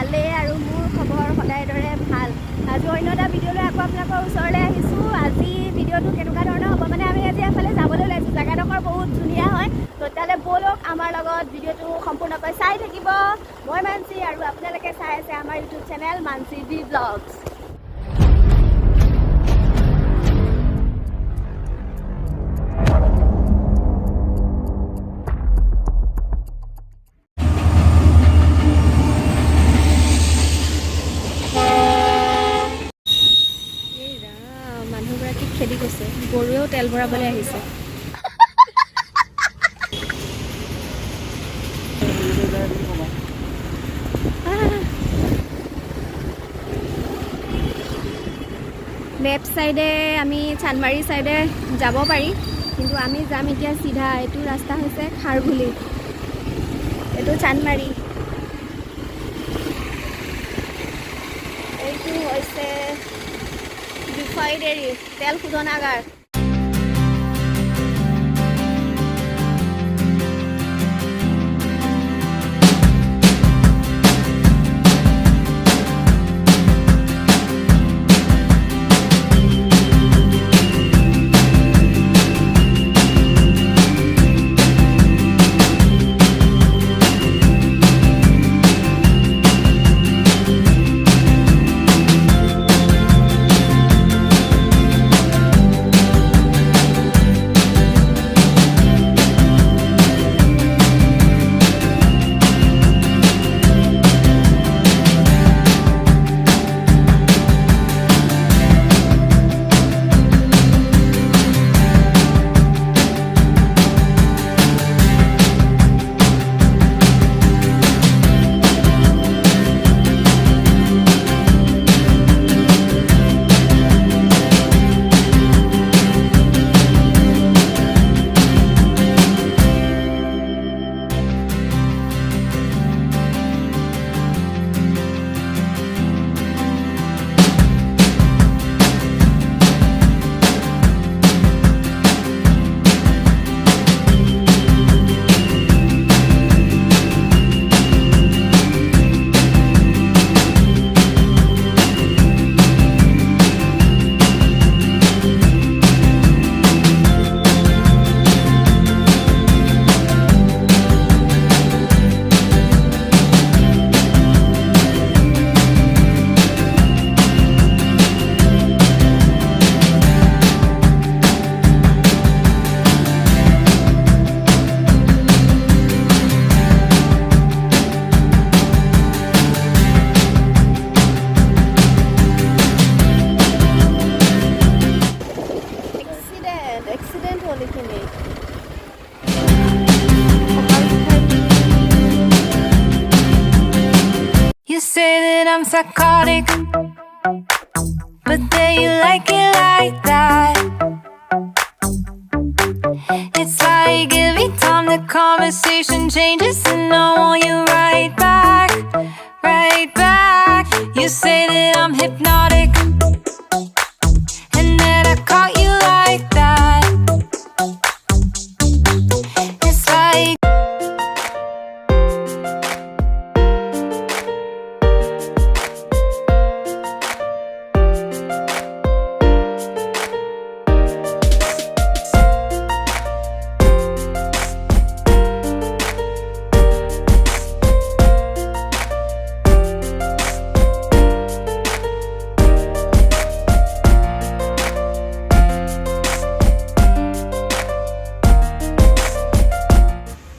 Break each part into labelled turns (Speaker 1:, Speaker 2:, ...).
Speaker 1: ভালেই আৰু মোৰ খবৰ সদায় দৰে ভাল। আজি অন্য এটা ভিডিঅ'লৈ আকৌ আপোনালোকৰ ওচৰলৈ আহিছোঁ। আজি ভিডিঅ'টো কেনেকুৱা ধৰণৰ হ'ব মানে আমি আজি এফালে যাবলৈ ওলাইছোঁ। জেগাডোখৰ বহুত ধুনীয়া হয়, তো তালৈ ব'লক আমাৰ লগত ভিডিঅ'টো সম্পূৰ্ণকৈ চাই থাকিব। মই মানসী আৰু আপোনালোকে চাই আছে আমাৰ YouTube channel Mansi B vlogs. মানুহগৰাকীক খেদি গৈছে, গৰুৱেও তেল ভৰাবলৈ আহিছে। লেফ্ট চাইডে আমি চানমাৰী চাইডে যাব পাৰি, কিন্তু আমি যাম এতিয়া চিধা। এইটো ৰাস্তা হৈছে খাৰঘুলি, এইটো চানমাৰী, এইটো হৈছে ৰিফাইনেৰী তেল শোধনাগাৰ।
Speaker 2: You say that I'm psychotic, but then you like it like that. It's like every time the conversation changes and I want you right back, right back. You say that I'm hypnotic and that I caught you like that. It's like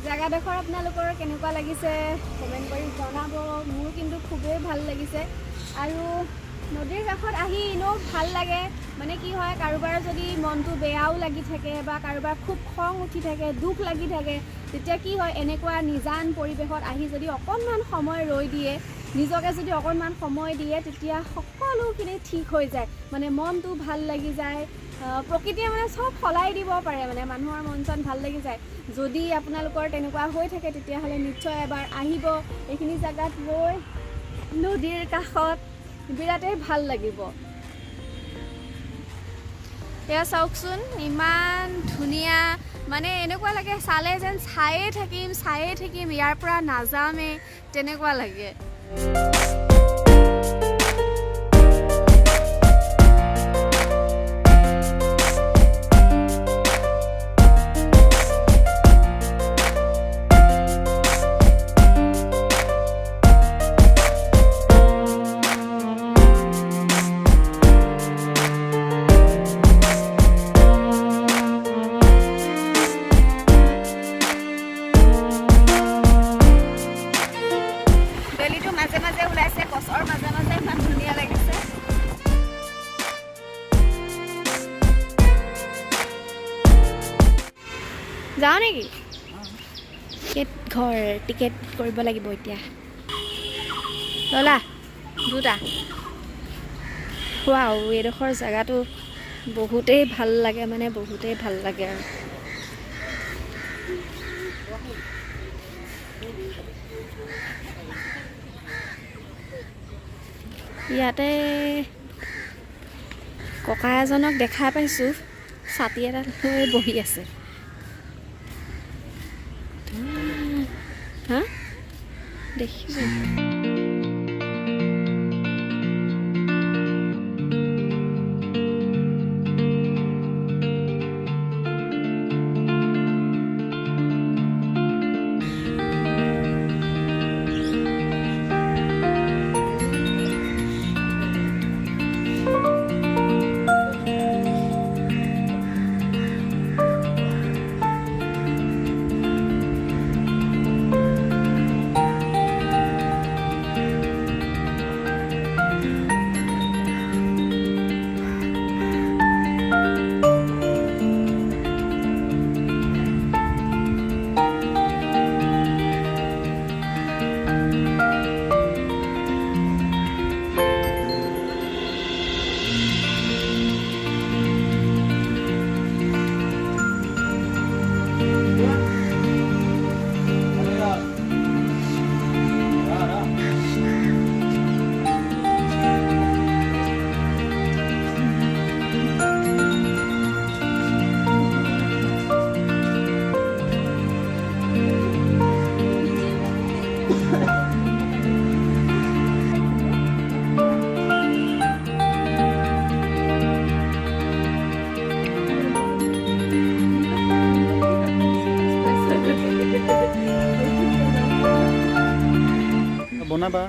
Speaker 1: জেগাডোখৰ আপোনালোকৰ কেনেকুৱা লাগিছে comment কৰি জনাব। মোৰ কিন্তু খুবেই ভাল লাগিছে আৰু নদীৰ কাষত আহি এনেও ভাল লাগে। মানে কি হয়, কাৰোবাৰ যদি মনটো বেয়াও লাগি থাকে বা কাৰোবাৰ খুব খং উঠি থাকে, দুখ লাগি থাকে, তেতিয়া কি হয়, এনেকুৱা নিজান পৰিৱেশত আহি যদি অকণমান সময় ৰৈ দিয়ে, নিজকে যদি অকণমান সময় দিয়ে, তেতিয়া সকলোখিনি ঠিক হৈ যায়। মানে মনটো ভাল লাগি যায়, প্ৰকৃতিয়ে মানে চব সলাই দিব পাৰে, মানে মানুহৰ মন চন ভাল লাগি যায়। যদি আপোনালোকৰ তেনেকুৱা হৈ থাকে তেতিয়াহ'লে নিশ্চয় এবাৰ আহিব এইখিনি জেগাত ৰৈ, নদীৰ কাষত বিৰাটেই ভাল লাগিব। এয়া চাওকচোন, ইমান ধুনীয়া, মানে এনেকুৱা লাগে চালে যেন চায়ে থাকিম ইয়াৰ পৰা নাযামে তেনেকুৱা লাগে। যাওঁ নেকি? ঘৰ টিকেট কৰিব লাগিব এতিয়া। ললা দুটা। ৱাও, এইডোখৰ জেগাটো বহুতেই ভাল লাগে, মানে বহুতেই ভাল লাগে আৰু। ইয়াতে ককা এজনক দেখা পাইছোঁ, ছাতি এটা লৈ বহি আছে। হা দেখিছোঁ।
Speaker 3: বনাবা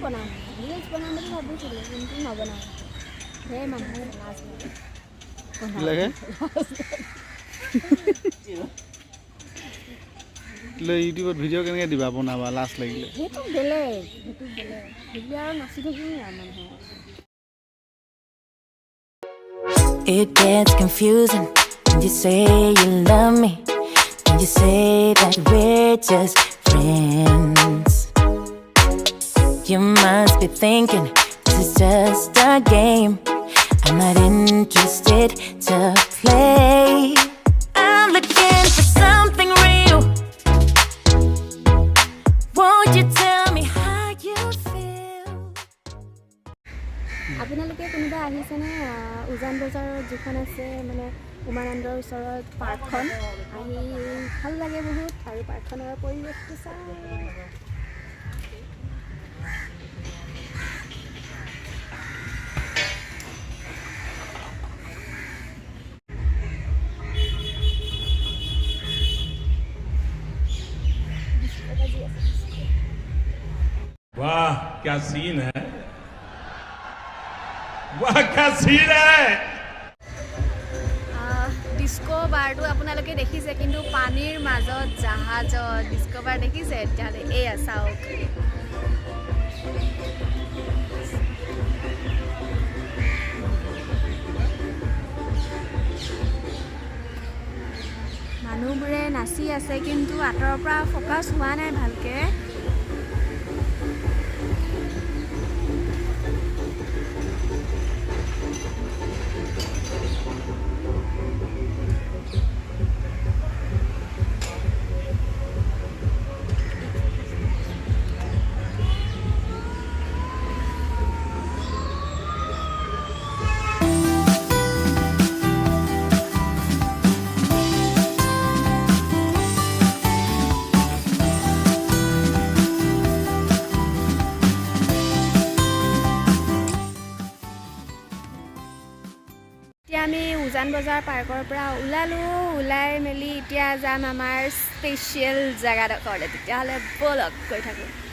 Speaker 1: বনাম ৰিলছ বনাম বুলি ভাবিছিলোঁ, কিন্তু নবনাওঁ। সেই মানুহে লাজ
Speaker 3: লাগে ইউটিউবত ভিডিঅ' কেনেকৈ দিবা বনাবা লাজ লাগিলে?
Speaker 1: সেইটো বেলেগ, সেইটো আৰু নাচি থাকিম আৰু মানুহে।
Speaker 2: It gets confusing when you say you love me, when you say that we're just friends. You must be thinking this is just a game I'm not interested to play. I'm looking for something real. Won't you tell me how you feel?
Speaker 1: আপোনালোকে কোনোবা আহিছেনে উজান বজাৰত যিখন আছে মানে উমানন্দৰ ওচৰত পাৰ্কখন? আহি ভাল লাগে বহুত, আৰু পাৰ্কখনৰ পৰিৱেশটো চাই
Speaker 4: वाह क्या सीन है, वाह क्या सीन है।
Speaker 1: ডিস্কো বাৰটো আপোনালোকে দেখিছে, কিন্তু পানীৰ মাজত জাহাজত ডিস্কো বাৰ দেখিছে? তেতিয়াহ'লে এয়া চাওক। মানুহবোৰে নাচি আছে, কিন্তু আঁতৰৰ পৰা ফ'কাছ হোৱা নাই ভালকৈ। উজান বজাৰ পাৰ্কৰ পৰা ওলাই মেলি এতিয়া যাম আমাৰ স্পেচিয়েল জেগাডোখৰলৈ তেতিয়াহ'লে ব'লক গৈ থাকোঁ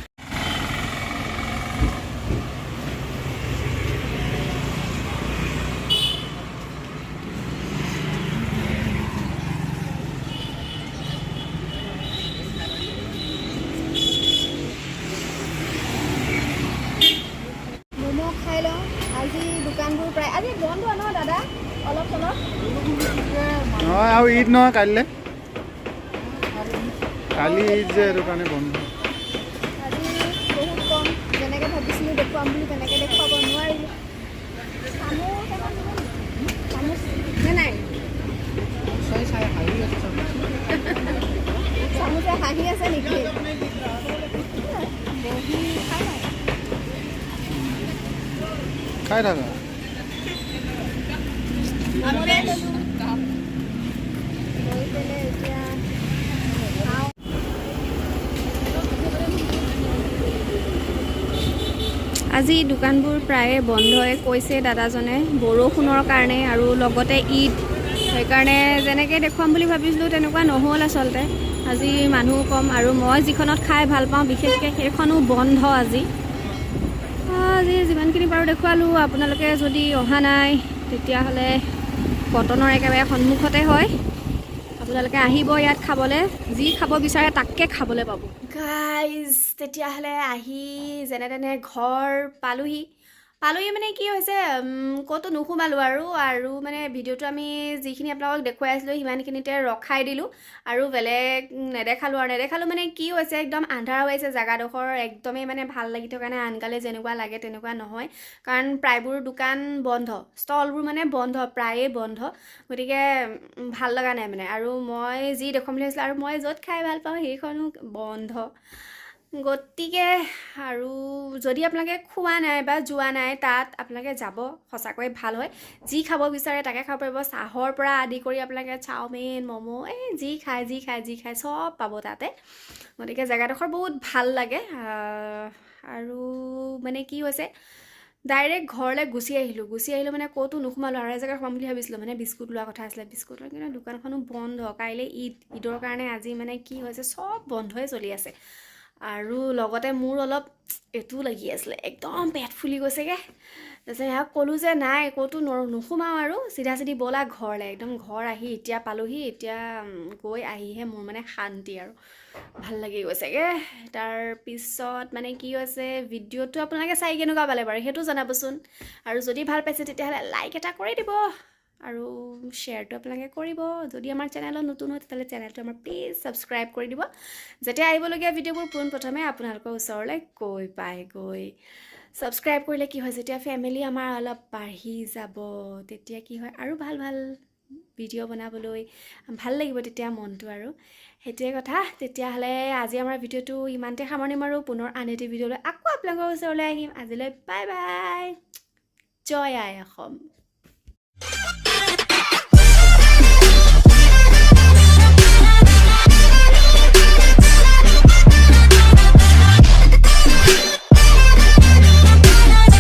Speaker 1: খাই লওঁ আজি দোকানবোৰ প্ৰায় আজি বন্ধ ন দাদা অলপ চলপ
Speaker 3: নহয় আৰু ঈদ নহয় কাইলৈ কালি ঈদ যে সেইটো কাৰণে বন্ধ
Speaker 1: আজি বহুত কম যেনেকৈ ভাবিছিলোঁ দেখুৱাম বুলি তেনেকৈ দেখুৱাব নোৱাৰিলোঁ চামুচ নে নাই চামুচে হাঁহি আছে নেকি বহি
Speaker 3: খাই থাকা
Speaker 1: আজি দোকানবোৰ প্ৰায়ে বন্ধই কৈছে দাদাজনে বৰষুণৰ কাৰণে আৰু লগতে ঈদ সেইকাৰণে যেনেকৈ দেখুৱাম বুলি ভাবিছিলোঁ তেনেকুৱা নহ'ল আচলতে আজি মানুহ কম আৰু মই যিখনত খাই ভাল পাওঁ বিশেষকৈ সেইখনো বন্ধ আজি যিমানখিনি পাৰোঁ দেখুৱালোঁ আপোনালোকে যদি অহা নাই তেতিয়াহ'লে কটনৰ একেবাৰে সন্মুখতে হয় আপোনালোকে আহিব ইয়াত খাবলৈ যি খাব বিচাৰে তাকে খাবলৈ পাব গাইজ তেতিয়াহ'লে আহি যেনে তেনে ঘৰ পালোহি মানে কি হৈছে ক'তো নোসোমালোঁ আৰু মানে ভিডিঅ'টো আমি যিখিনি আপোনালোকক দেখুৱাই আছিলোঁ সিমানখিনিতে ৰখাই দিলোঁ আৰু বেলেগ নেদেখালোঁ মানে কি হৈছে একদম আন্ধাৰ হৈ আছে জেগাডোখৰ একদমেই মানে ভাল লাগি থকা নাই আনকালে যেনেকুৱা লাগে তেনেকুৱা নহয় কাৰণ প্ৰায়বোৰ দোকান বন্ধ ষ্টলবোৰ মানে বন্ধ প্ৰায়ে বন্ধ গতিকে ভাল লগা নাই মানে আৰু মই যি দেখুৱাম বুলি ভাবিছিলোঁ আৰু মই য'ত খাই ভাল পাওঁ সেইখনো বন্ধ গতিকে আৰু যদি আপোনালোকে খোৱা নাই বা যোৱা নাই তাত আপোনালোকে যাব সঁচাকৈ ভাল হয় যি খাব বিচাৰে তাকে খাব পাৰিব চাহৰ পৰা আদি কৰি আপোনালোকে চাওমিন ম'ম' যি খায় চব পাব তাতে গতিকে জেগাডোখৰ বহুত ভাল লাগে আৰু মানে কি হৈছে ডাইৰেক্ট ঘৰলৈ গুচি আহিলোঁ মানে ক'তো নোসোমালোঁ আৰু এজেগাত সোমাম বুলি ভাবিছিলোঁ মানে বিস্কুট লোৱা কথা আছিলে বিস্কুটৰ কিন্তু দোকানখনো বন্ধ কাইলৈ ঈদৰ কাৰণে আজি মানে কি হৈছে চব বন্ধই চলি আছে আৰু লগতে মোৰ অলপ এইটো লাগি আছিলে একদম পেট ফুলি গৈছেগৈ তাৰপিছত ইয়াক ক'লোঁ যে নাই ক'তো নোসোমাওঁ আৰু চিধা ব'লা ঘৰলৈ একদম ঘৰ আহি এতিয়া পালোহি এতিয়া গৈ আহিহে মোৰ মানে শান্তি আৰু ভাল লাগি গৈছেগৈ তাৰপিছত মানে কি হৈছে ভিডিঅ'টো আপোনালোকে চাই কেনেকুৱা পালে বাৰু সেইটো জনাবচোন আৰু যদি ভাল পাইছে তেতিয়াহ'লে লাইক এটা কৰি দিব আৰু শ্বেয়াৰটো আপোনালোকে কৰিব যদি আমাৰ চেনেলত নতুন হয় তেতিয়াহ'লে চেনেলটো আমাৰ প্লিজ ছাবস্ক্ৰাইব কৰি দিব যেতিয়া আহিবলগীয়া ভিডিঅ'বোৰ পোনপ্ৰথমে আপোনালোকৰ ওচৰলৈ গৈ ছাবস্ক্ৰাইব কৰিলে কি হয় যেতিয়া ফেমিলি আমাৰ অলপ বাঢ়ি যাব তেতিয়া কি হয় আৰু ভাল ভিডিঅ' বনাবলৈ ভাল লাগিব তেতিয়া মনটো আৰু সেইটোৱে কথা তেতিয়াহ'লে আজি আমাৰ ভিডিঅ'টো ইমানতে সামৰণি মাৰোঁ পুনৰ আন এটি ভিডিঅ'লৈ আকৌ আপোনালোকৰ ওচৰলৈ আহিম আজিলৈ বাই জয় আই অসম